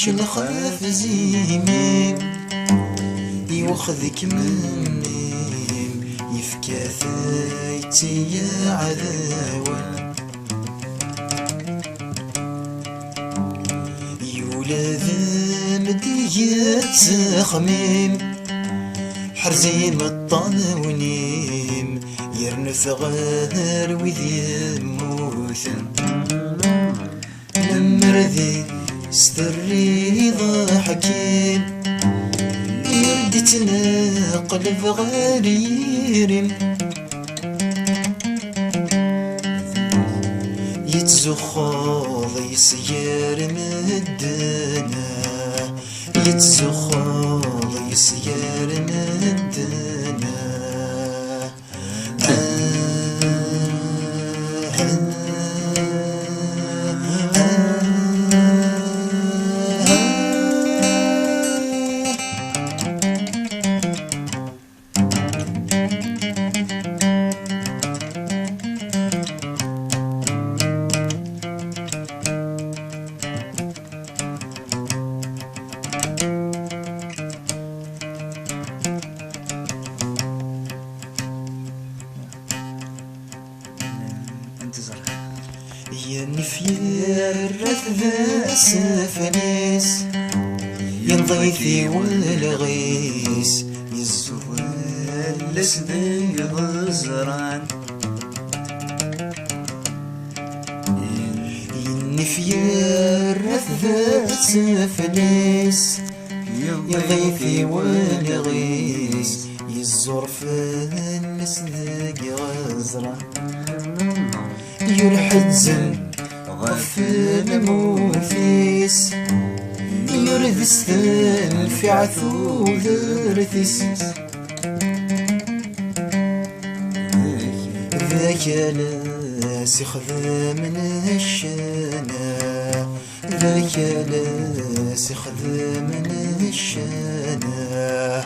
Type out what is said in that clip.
شلخاف زيميم يوخذك منيم يفكا ثايتي يا عذاوة يولاد مدية تخميم حرزين مطانونيم يرنف غار وذي موثن نمرذي ستري ضحكين يردي تنقلب غرير يتزخض يسير مدنا يتزخض يسير مدنا يا نفير ذا سفنيس ينضيفي والغيس يزوال لسدي غزران ينفير ذا سفنيس ينضيفي والغيس يزور فالنس ذاك غزران يرحزن غفل موثيس يرذستن في عثو ذرثيس ذاك ناس يخذ من الشنا ذاك ناس يخذ من الشنا